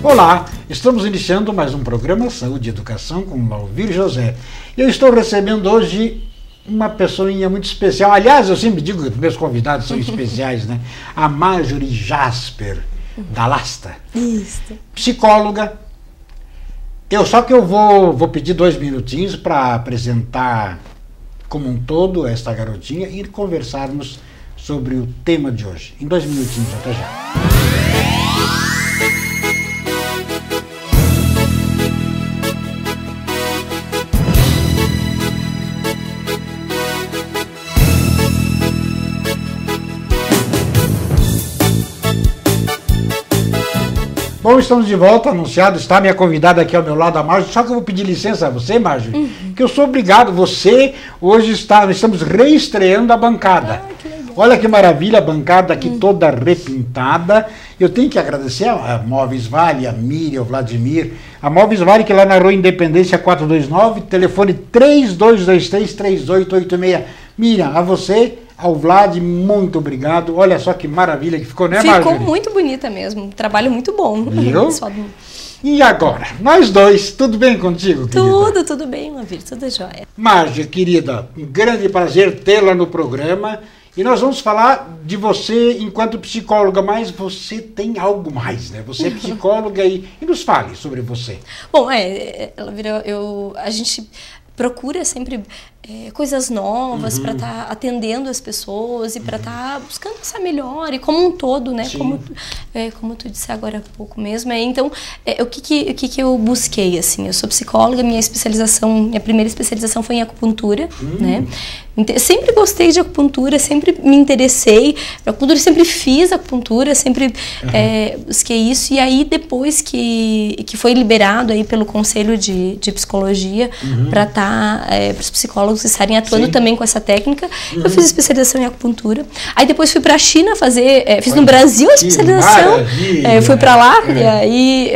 Olá, estamos iniciando mais um programa Saúde e Educação com Lauvir José. Eu estou recebendo hoje uma pessoinha muito especial. Aliás, eu sempre digo que meus convidados são especiais, né? A Marjorie Jasper, da Lasta. Isso. Psicóloga. Só que eu vou pedir 2 minutinhos para apresentar como um todo esta garotinha e conversarmos sobre o tema de hoje. Em 2 minutinhos, até já. Bom, estamos de volta, anunciado, está minha convidada aqui ao meu lado, a Marjorie, só que eu vou pedir licença a você, Marjorie, que eu sou obrigado, hoje estamos reestreando a bancada. Olha que maravilha, a bancada aqui toda repintada. Eu tenho que agradecer a Móveis Vale, a Miriam, o Vladimir. A Móveis Vale, que lá na Rua Independência 429, telefone 3223-3886. Miriam, a você, ao Vlad, muito obrigado. Olha só que maravilha que ficou, né, Marjorie? Ficou muito bonita mesmo, trabalho muito bom. Viu? E agora, nós dois, tudo bem contigo, querida? Tudo bem, Lauvir, tudo jóia. Marjorie, querida, um grande prazer tê-la no programa. E nós vamos falar de você enquanto psicóloga, mas você tem algo mais, né? Você é psicóloga e nos fale sobre você. Bom, a gente procura sempre coisas novas para estar atendendo as pessoas e para estar buscando essa melhora e como um todo, né? Como tu disse agora há pouco mesmo. Então, o que eu busquei, assim? Eu sou psicóloga, minha primeira especialização foi em acupuntura, né? Eu sempre gostei de acupuntura, sempre me interessei por acupuntura, sempre fiz acupuntura, sempre busquei isso. E aí, depois que foi liberado aí pelo Conselho de Psicologia para os psicólogos estarem atuando também com essa técnica, eu fiz especialização em acupuntura. Aí depois fui para a China fazer, fiz no Brasil a especialização, fui para lá, e aí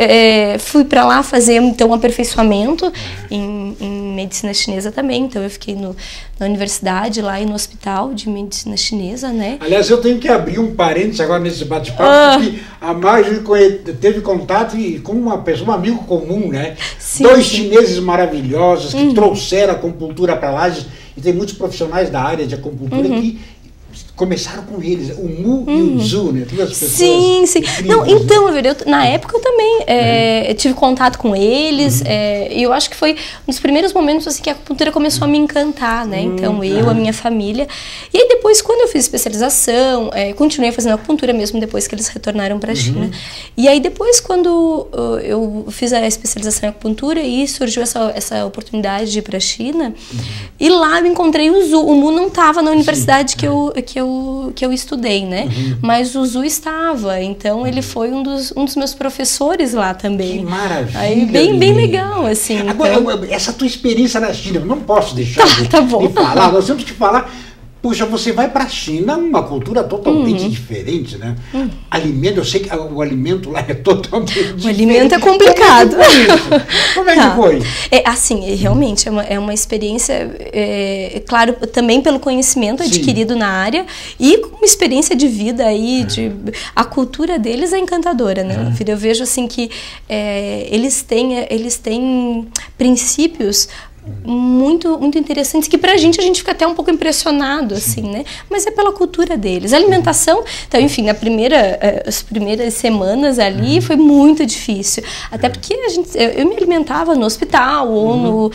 fui para lá fazer então um aperfeiçoamento em medicina chinesa também. Então eu fiquei na universidade lá e no hospital de medicina chinesa, né? Aliás, eu tenho que abrir um parênteses agora nesse bate-papo, porque a Marjorie teve contato com uma pessoa, um amigo comum, né? Sim, 2 chineses maravilhosos que trouxeram a acupuntura para lá, e tem muitos profissionais da área de acupuntura que começaram com eles, o Mu e o Zu, né? Duas pessoas. Sim. Não, então, na época eu também Uhum. tive contato com eles, e eu acho que foi um dos primeiros momentos assim, que a acupuntura começou a me encantar, né? Então, a minha família. E aí depois, quando eu fiz especialização, continuei fazendo acupuntura mesmo depois que eles retornaram para a China. E aí depois, quando eu fiz a especialização em acupuntura, e surgiu essa oportunidade de ir para a China, e lá eu encontrei o Zu. O Mu não estava na universidade que eu estudei, né? Mas o Zu estava, então ele foi um dos meus professores lá também. Que maravilha! Aí, bem legal, assim. Agora, essa tua experiência na China, eu não posso deixar de falar, nós temos que falar. Puxa, você vai para a China, uma cultura totalmente diferente, né? Alimento, eu sei que o alimento lá é totalmente diferente. O alimento é complicado. Como é que foi? Assim, realmente é uma experiência, claro, também pelo conhecimento adquirido na área e com uma experiência de vida aí, a cultura deles é encantadora, né? Eu vejo assim que eles têm princípios muito interessantes que pra gente a gente fica até um pouco impressionado, assim, né? Mas é pela cultura deles. A alimentação, então, enfim, as primeiras semanas ali foi muito difícil. Até porque eu me alimentava no hospital ou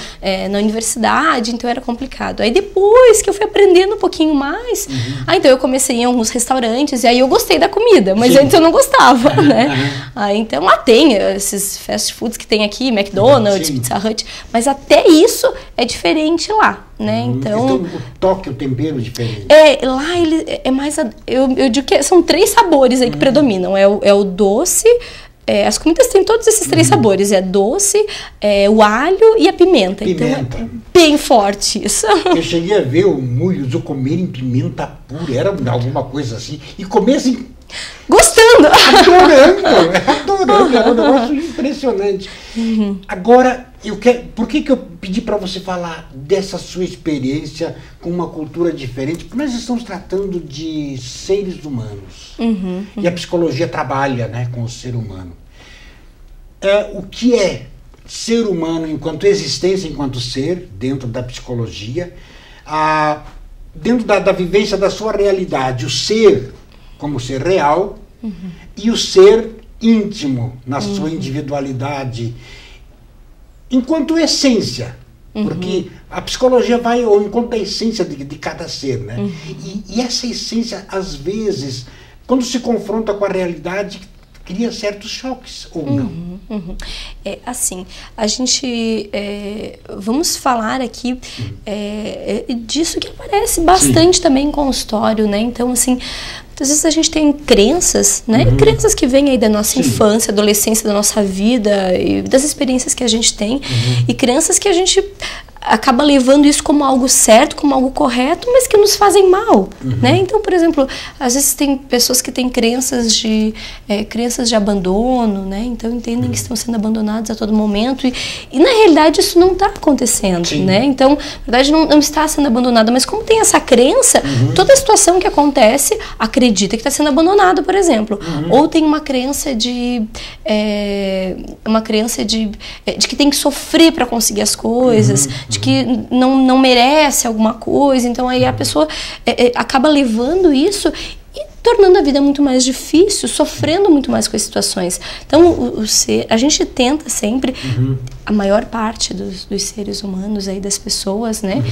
na universidade, então era complicado. Aí depois que eu fui aprendendo um pouquinho mais, então eu comecei em alguns restaurantes e aí eu gostei da comida, mas antes eu não gostava, né? Aí, então lá tem esses fast foods que tem aqui, McDonald's, Pizza Hut, mas até isso é diferente lá, né? Então o toque, o tempero é diferente. Lá ele é mais, eu digo que são 3 sabores aí que predominam. É o doce, as comidas têm todos esses 3 sabores. É doce, o alho e a pimenta. Então é bem forte isso. Eu cheguei a ver o Mu e o Zu comerem pimenta pura, era alguma coisa assim, e comer assim, gostando! Adorando, é um negócio impressionante. Agora, por que eu pedi para você falar dessa sua experiência com uma cultura diferente? Porque nós estamos tratando de seres humanos. E a psicologia trabalha, né, com o ser humano. o que é ser humano enquanto existência, enquanto ser, dentro da psicologia, dentro da vivência da sua realidade, o ser como ser real, e o ser íntimo, na sua individualidade, enquanto essência. Porque a psicologia vai ao encontro da essência de cada ser, né? E essa essência, às vezes, quando se confronta com a realidade, cria certos choques, ou não? Assim, a gente... vamos falar aqui disso que aparece bastante também em consultório, né? Então, assim, muitas vezes a gente tem crenças, né? Crenças que vêm aí da nossa infância, adolescência, da nossa vida, e das experiências que a gente tem, e crenças que a gente acaba levando isso como algo certo, como algo correto, mas que nos fazem mal, né? Então, por exemplo, às vezes tem pessoas que têm crenças de abandono, né? Então entendem que estão sendo abandonados a todo momento, e na realidade isso não está acontecendo, né? Então, na verdade não está sendo abandonada, mas como tem essa crença, toda situação que acontece acredita que está sendo abandonado, por exemplo, ou tem uma crença de que tem que sofrer para conseguir as coisas, de que não merece alguma coisa. Então aí a pessoa acaba levando isso e tornando a vida muito mais difícil, sofrendo muito mais com as situações. Então a gente tenta sempre, a maior parte dos seres humanos aí, das pessoas, né,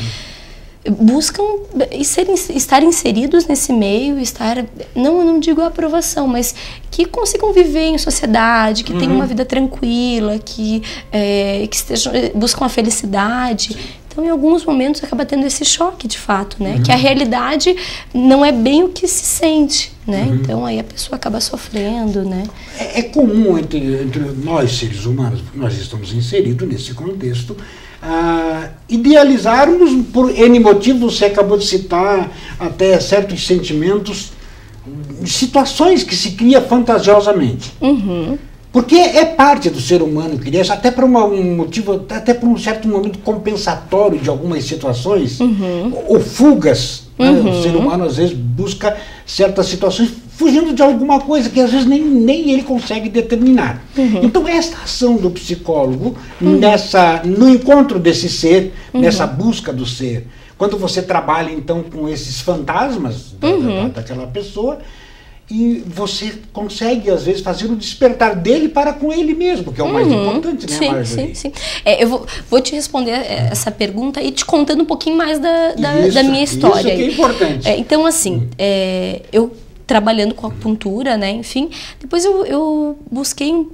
buscam estar inseridos nesse meio, eu não digo a aprovação, mas que consigam viver em sociedade, que tenham uma vida tranquila, que buscam a felicidade. Então, em alguns momentos, acaba tendo esse choque, de fato, né? Que a realidade não é bem o que se sente, né? Então, aí a pessoa acaba sofrendo, né? É comum entre nós, seres humanos, nós estamos inseridos nesse contexto, idealizarmos por N motivos. Você acabou de citar até certos sentimentos, situações que se cria fantasiosamente. Porque é parte do ser humano criar isso, até para um motivo, até para um certo momento compensatório de algumas situações, ou fugas. Né? O ser humano às vezes busca certas situações fugindo de alguma coisa que às vezes nem ele consegue determinar. Então esta ação do psicólogo no encontro desse ser, nessa busca do ser, quando você trabalha então com esses fantasmas daquela pessoa, e você consegue, às vezes, fazer o despertar dele para com ele mesmo, que é o mais importante, né, Marjorie? Sim. Eu vou te responder essa pergunta e te contando um pouquinho mais da minha história. Isso que é importante. Então, assim, eu trabalhando com acupuntura, né, enfim, depois eu busquei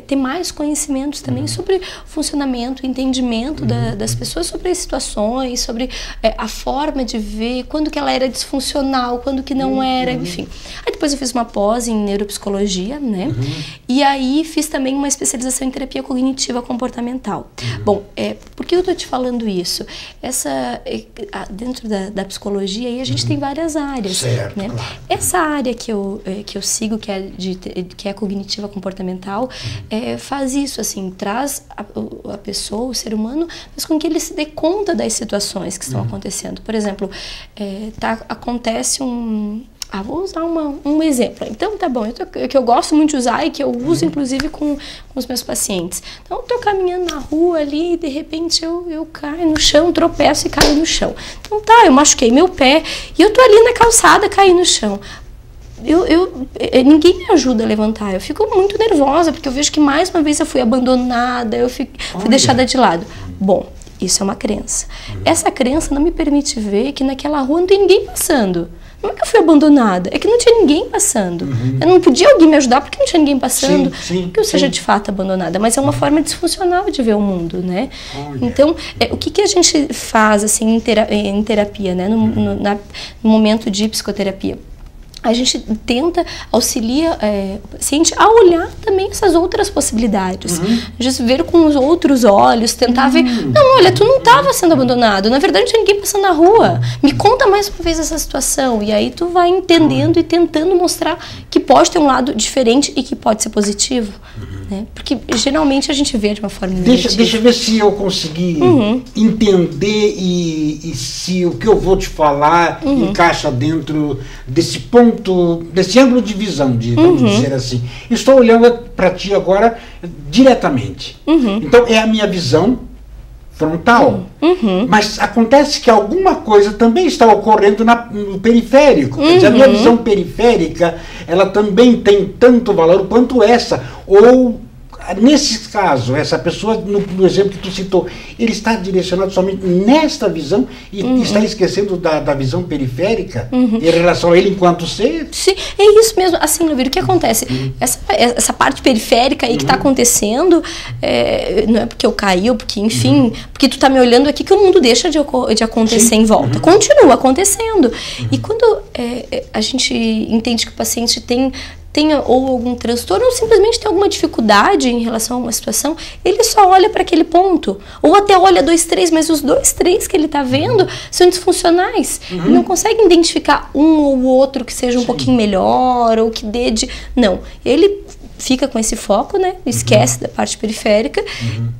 ter mais conhecimentos também sobre funcionamento, entendimento das pessoas, sobre as situações, sobre a forma de ver, quando que ela era disfuncional, quando que não era, enfim. Aí depois eu fiz uma pós em neuropsicologia, né, e aí fiz também uma especialização em terapia cognitiva comportamental. Bom, por que eu tô te falando isso? Dentro da psicologia aí a gente tem várias áreas, certo, né? Claro. Essa área que eu sigo, que é cognitiva comportamental, faz isso, assim, traz a pessoa, o ser humano, mas com que ele se dê conta das situações que estão acontecendo. Por exemplo, acontece vou usar um exemplo. Então, tá bom, que eu gosto muito de usar e que eu uso, inclusive, com os meus pacientes. Então, eu tô caminhando na rua ali e, de repente, eu caio no chão, tropeço e caio no chão. Então, eu machuquei meu pé e eu tô ali na calçada, caí no chão. Ninguém me ajuda a levantar. Eu fico muito nervosa, porque eu vejo que mais uma vez eu fui abandonada, eu fui deixada de lado. Bom, isso é uma crença. Essa crença não me permite ver que naquela rua não tem ninguém passando. Não é que eu fui abandonada, é que não tinha ninguém passando. Eu não podia alguém me ajudar porque não tinha ninguém passando, que eu seja de fato abandonada, mas é uma forma disfuncional de ver o mundo, né? Então, o que a gente faz assim em terapia, né? No momento de psicoterapia? A gente tenta auxiliar o paciente a olhar também essas outras possibilidades. De ver com os outros olhos, tentar ver, não, olha, tu não estava sendo abandonado, na verdade não tinha ninguém passando na rua. Me conta mais uma vez essa situação. E aí tu vai entendendo e tentando mostrar que pode ter um lado diferente e que pode ser positivo. Né? Porque geralmente a gente vê de uma forma negativa. Deixa eu ver se eu consegui entender e se o que eu vou te falar encaixa dentro desse ponto ponto, desse ângulo de visão, vamos dizer assim. Estou olhando para ti agora diretamente. Então, é a minha visão frontal. Mas acontece que alguma coisa também está ocorrendo no periférico. Quer dizer, a minha visão periférica, ela também tem tanto valor quanto essa. Ou, nesse caso, essa pessoa, no exemplo que tu citou, ele está direcionado somente nesta visão e está esquecendo da visão periférica em relação a ele enquanto ser? Sim, é isso mesmo. Assim, Luvir, o que acontece? Essa parte periférica aí que está acontecendo, não é porque eu caí, ou porque, enfim, porque tu está me olhando aqui que o mundo deixa de acontecer em volta. Continua acontecendo. E quando a gente entende que o paciente tenha ou algum transtorno, ou simplesmente tem alguma dificuldade em relação a uma situação, ele só olha para aquele ponto. Ou até olha 2, 3, mas os 2, 3 que ele está vendo são disfuncionais. Ele não consegue identificar um ou outro que seja um pouquinho melhor, ou que dê de... Não, ele fica com esse foco, né? Esquece da parte periférica.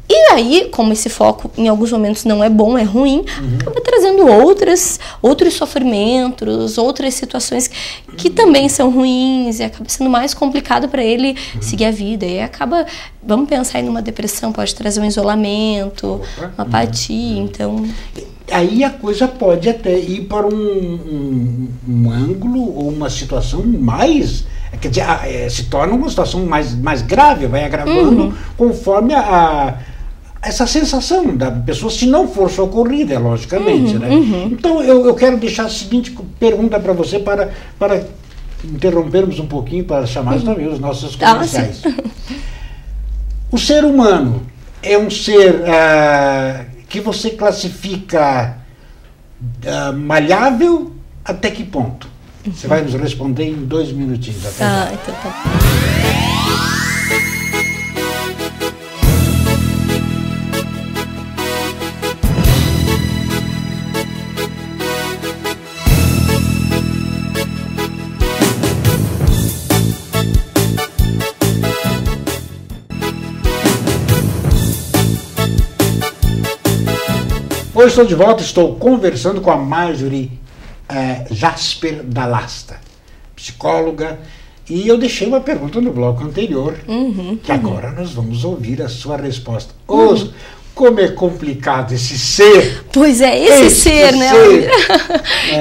E aí, como esse foco em alguns momentos não é bom, é ruim, acaba trazendo outros sofrimentos, outras situações que também são ruins, e acaba sendo mais complicado para ele seguir a vida. E acaba, vamos pensar em uma depressão, pode trazer um isolamento, uma apatia, então... Aí a coisa pode até ir para um ângulo ou uma situação mais... Quer dizer, se torna uma situação mais grave, vai agravando conforme essa sensação da pessoa, se não for socorrida, logicamente. Né? Então, eu quero deixar a seguinte pergunta para você, para interrompermos um pouquinho, para chamar também os nossos comerciais. O ser humano é um ser que você classifica malhável até que ponto? Você vai nos responder em 2 minutinhos. Então tá. Hoje estou de volta, estou conversando com a Marjorie Jasper Dall'Asta, psicóloga, e eu deixei uma pergunta no bloco anterior, que agora nós vamos ouvir a sua resposta. Como é complicado esse ser. Pois é, esse ser, né?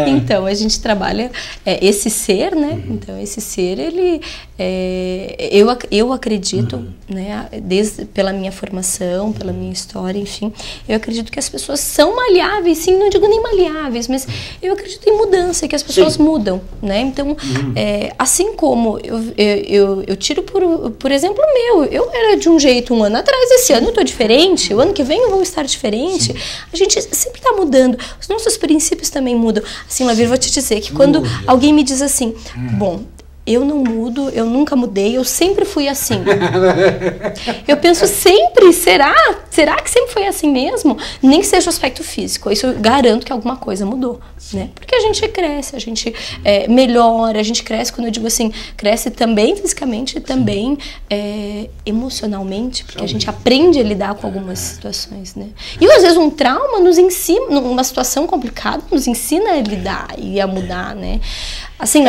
Então, a gente trabalha esse ser, né? Então, esse ser, ele... eu acredito, né? Pela minha formação, pela minha história, enfim, eu acredito que as pessoas são maleáveis, sim, não digo nem maleáveis, mas eu acredito em mudança, que as pessoas mudam, né? Então, assim como eu tiro por exemplo o meu, eu era de um jeito um ano atrás, esse ano eu estou diferente, o ano que vem eu vou estar diferente. A gente sempre está mudando, os nossos princípios também mudam. Assim, Lavir, vou te dizer que quando alguém me diz assim, bom, eu não mudo, eu nunca mudei, eu sempre fui assim. Eu penso sempre, será que sempre foi assim mesmo? Nem que seja o aspecto físico, isso eu garanto que alguma coisa mudou, né? Porque a gente cresce, a gente melhora, a gente cresce, quando eu digo assim, cresce também fisicamente, também emocionalmente, porque a gente aprende a lidar com algumas situações, né? E às vezes um trauma nos ensina, numa situação complicada, nos ensina a lidar e a mudar, né? Assim,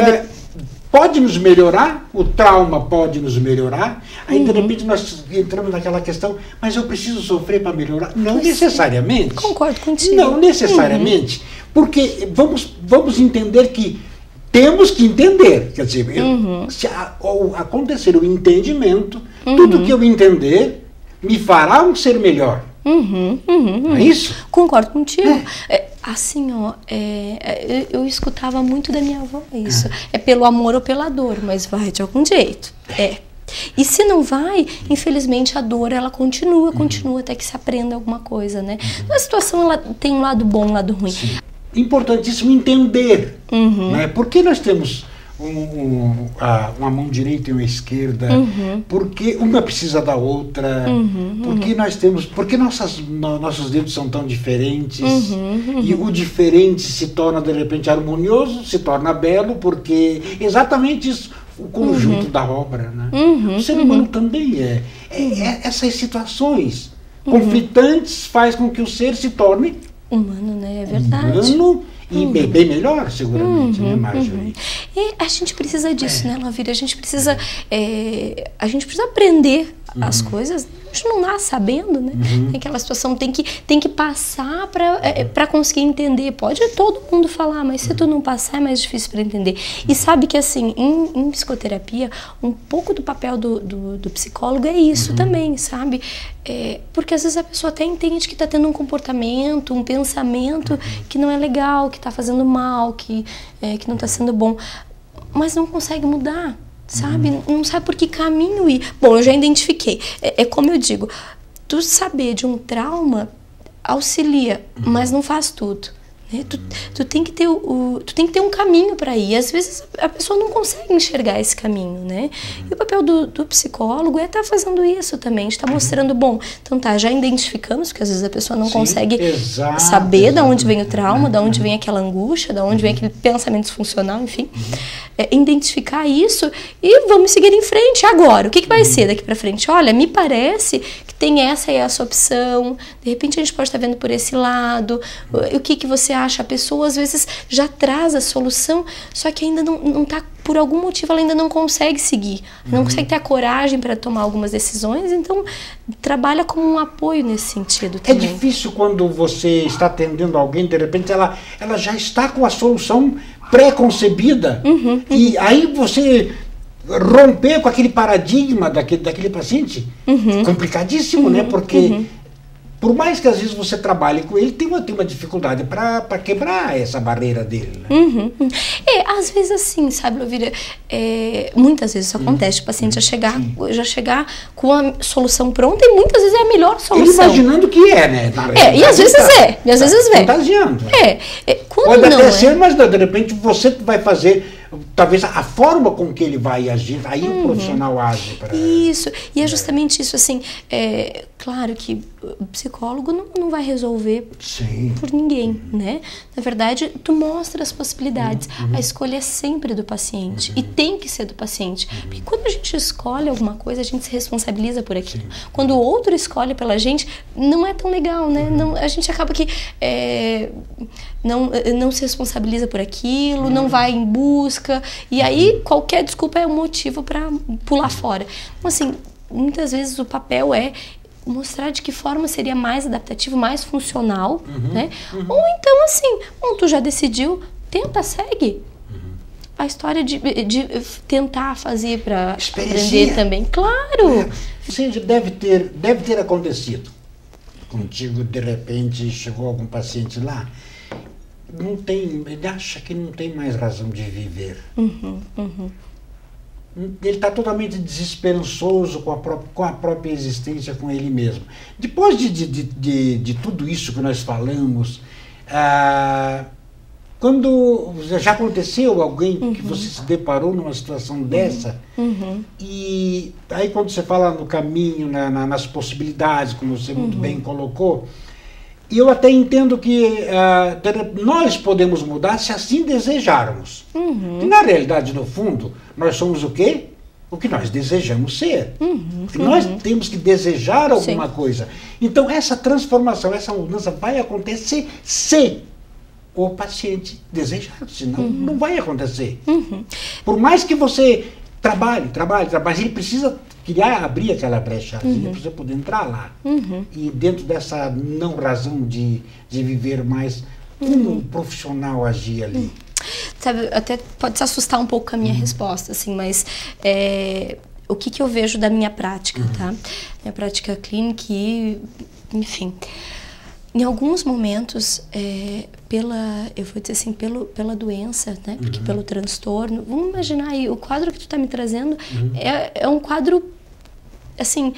pode nos melhorar, o trauma pode nos melhorar, aí de repente nós entramos naquela questão, mas eu preciso sofrer para melhorar? Não necessariamente. Concordo contigo. Não necessariamente, porque vamos entender que temos que entender, quer dizer, se acontecer o entendimento, tudo que eu entender me fará um ser melhor. É isso? Concordo contigo. Assim, ó, eu escutava muito da minha avó isso. É pelo amor ou pela dor, mas vai de algum jeito. E se não vai, infelizmente a dor ela continua até que se aprenda alguma coisa, né? A situação ela tem um lado bom, um lado ruim. Sim. Importantíssimo entender, né? Por que nós temos uma mão direita e uma esquerda, porque uma precisa da outra, porque nossos dedos são tão diferentes, e o diferente se torna de repente harmonioso, se torna belo, porque exatamente isso, o conjunto da obra, né? O ser humano também essas situações conflitantes faz com que o ser se torne humano, né? É verdade. Humano e bem melhor, seguramente, né, Marjorie? E a gente precisa disso, né, Lavira? A gente precisa aprender as coisas. A gente não nasce sabendo, né? Aquela situação tem que passar para conseguir entender. Pode todo mundo falar, mas se tu não passar é mais difícil para entender. E sabe que assim, em psicoterapia, um pouco do papel do psicólogo é isso também, sabe? Porque às vezes a pessoa até entende que está tendo um comportamento, um pensamento que não é legal, que está fazendo mal, que não está sendo bom, mas não consegue mudar. Sabe? Não sabe por que caminho ir. Bom, eu já identifiquei. É como eu digo, tu saber de um trauma auxilia, mas não faz tudo. Né? Tu tem que ter um caminho para ir. Às vezes a pessoa não consegue enxergar esse caminho, né? E o papel do psicólogo é estar fazendo isso também, estar mostrando, bom, então tá, já identificamos, porque às vezes a pessoa não consegue saber de onde vem o trauma, de onde vem aquela angústia, de onde vem aquele pensamento disfuncional, enfim. Identificar isso e vamos seguir em frente agora. O que vai ser daqui para frente? Olha, me parece que tem essa e essa opção, de repente a gente pode estar vendo por esse lado, o que você acha? A pessoa às vezes já traz a solução, só que ainda não está, por algum motivo ela ainda não consegue seguir, não consegue ter a coragem para tomar algumas decisões, então trabalha como um apoio nesse sentido também. É difícil quando você está atendendo alguém, de repente ela já está com a solução pré-concebida, e aí você romper com aquele paradigma daquele paciente, complicadíssimo, né? Porque por mais que às vezes você trabalhe com ele, tem uma dificuldade para quebrar essa barreira dele. Né? Às vezes assim, sabe, Elvira, muitas vezes isso acontece, o paciente já chegar com a solução pronta e muitas vezes é a melhor solução. Ele imaginando que né? E às vezes e às vezes fantasiando. Quando pode não até ser, mas de repente você vai fazer talvez a forma com que ele vai agir, aí o profissional age para... Isso, e é justamente isso, assim, claro que o psicólogo não vai resolver por ninguém, né? Na verdade, tu mostra as possibilidades, a escolha é sempre do paciente, e tem que ser do paciente, porque quando a gente escolhe alguma coisa, a gente se responsabiliza por aquilo. Quando o outro escolhe pela gente, não é tão legal, né? Não, a gente acaba que não se responsabiliza por aquilo, não vai em busca, e aí qualquer desculpa é um motivo para pular fora. Então, assim, muitas vezes o papel é mostrar de que forma seria mais adaptativo, mais funcional, né? Ou então, assim, tu já decidiu, tenta, segue. A história de tentar fazer para aprender também, claro. Seja, deve ter acontecido contigo, de repente chegou algum paciente lá, ele acha que não tem mais razão de viver. Ele está totalmente desesperançoso com a própria existência, com ele mesmo. Depois de tudo isso que nós falamos, quando já aconteceu alguém que você se deparou numa situação dessa, e aí quando você fala no caminho, nas possibilidades, como você muito bem colocou, e eu até entendo que nós podemos mudar se assim desejarmos. E na realidade, no fundo, nós somos o quê? O que nós desejamos ser. Nós temos que desejar alguma coisa. Então, essa transformação, essa mudança vai acontecer se o paciente desejar, senão não vai acontecer. Por mais que você trabalhe, ele precisa abrir aquela brechazinha para você poder entrar lá. E dentro dessa não razão de viver mais, como um profissional agir ali? Sabe, até pode se assustar um pouco com a minha resposta, assim, mas o que eu vejo da minha prática, tá? Minha prática clínica e, enfim, em alguns momentos, eu vou dizer assim, pela doença, né? Porque pelo transtorno, vamos imaginar aí, o quadro que tu está me trazendo é um quadro, assim,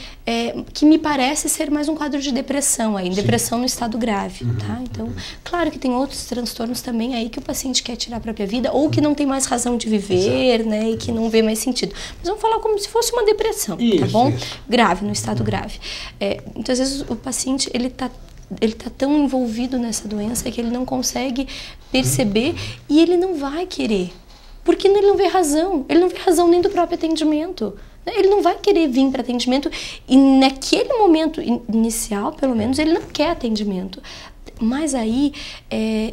que me parece ser mais um quadro de depressão aí, depressão no estado grave, tá? Então, claro que tem outros transtornos também aí que o paciente quer tirar a própria vida ou que não tem mais razão de viver, né? E que não vê mais sentido. Mas vamos falar como se fosse uma depressão, tá bom? Grave, no estado grave. Muitas vezes o paciente, ele tá tão envolvido nessa doença que ele não consegue perceber e ele não vai querer, porque ele não vê razão, nem do próprio atendimento. Ele não vai querer vir para atendimento e naquele momento inicial, pelo menos, ele não quer atendimento. Mas aí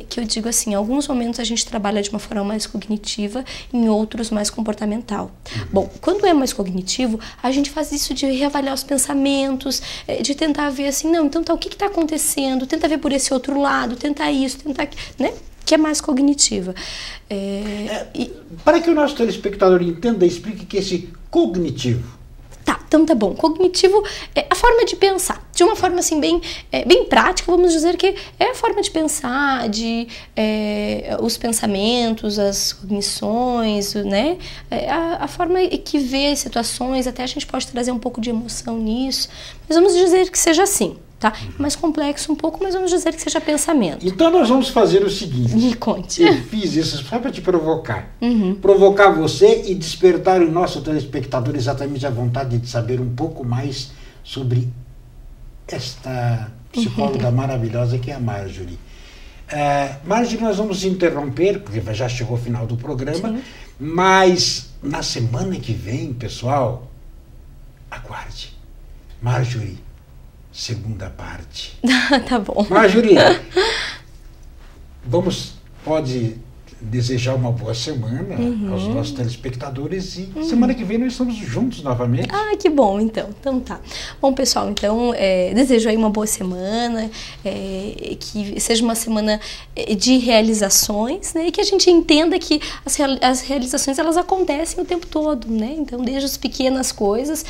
que eu digo assim, em alguns momentos a gente trabalha de uma forma mais cognitiva, em outros mais comportamental. Bom, quando é mais cognitivo, a gente faz isso de reavaliar os pensamentos, de tentar ver assim, não, então tá, o que está acontecendo? Tenta ver por esse outro lado, tentar isso, tentar, né? Que é mais cognitiva. Para que o nosso telespectador entenda, explique que esse cognitivo. Tá, então tá bom. Cognitivo é a forma de pensar. De uma forma assim bem prática, vamos dizer que é a forma de pensar, os pensamentos, as cognições, né? A forma que vê as situações, até a gente pode trazer um pouco de emoção nisso. Mas vamos dizer que seja assim. Tá? Mais complexo um pouco, mas vamos dizer que seja pensamento. Então nós vamos fazer o seguinte. Me conte. Eu fiz isso só para te provocar. Provocar você e despertar o nosso telespectador exatamente a vontade de saber um pouco mais sobre esta psicóloga maravilhosa que é a Marjorie. Marjorie, nós vamos interromper, porque já chegou o final do programa, mas na semana que vem, pessoal, aguarde. Marjorie, segunda parte. Tá bom. Marjorie, pode desejar uma boa semana aos nossos telespectadores e semana que vem nós estamos juntos novamente. Ah, que bom, então tá. Bom, pessoal, então desejo aí uma boa semana, que seja uma semana de realizações, né, e que a gente entenda que as realizações elas acontecem o tempo todo, né, então desde as pequenas coisas,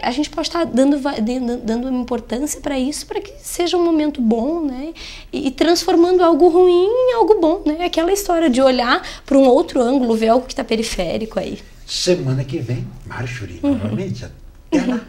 a gente pode estar dando importância para isso, para que seja um momento bom, né, e transformando algo ruim em algo bom, né, aquela história de olhar para um outro ângulo, ver algo que está periférico aí. Semana que vem, Marjorie, novamente. Até lá.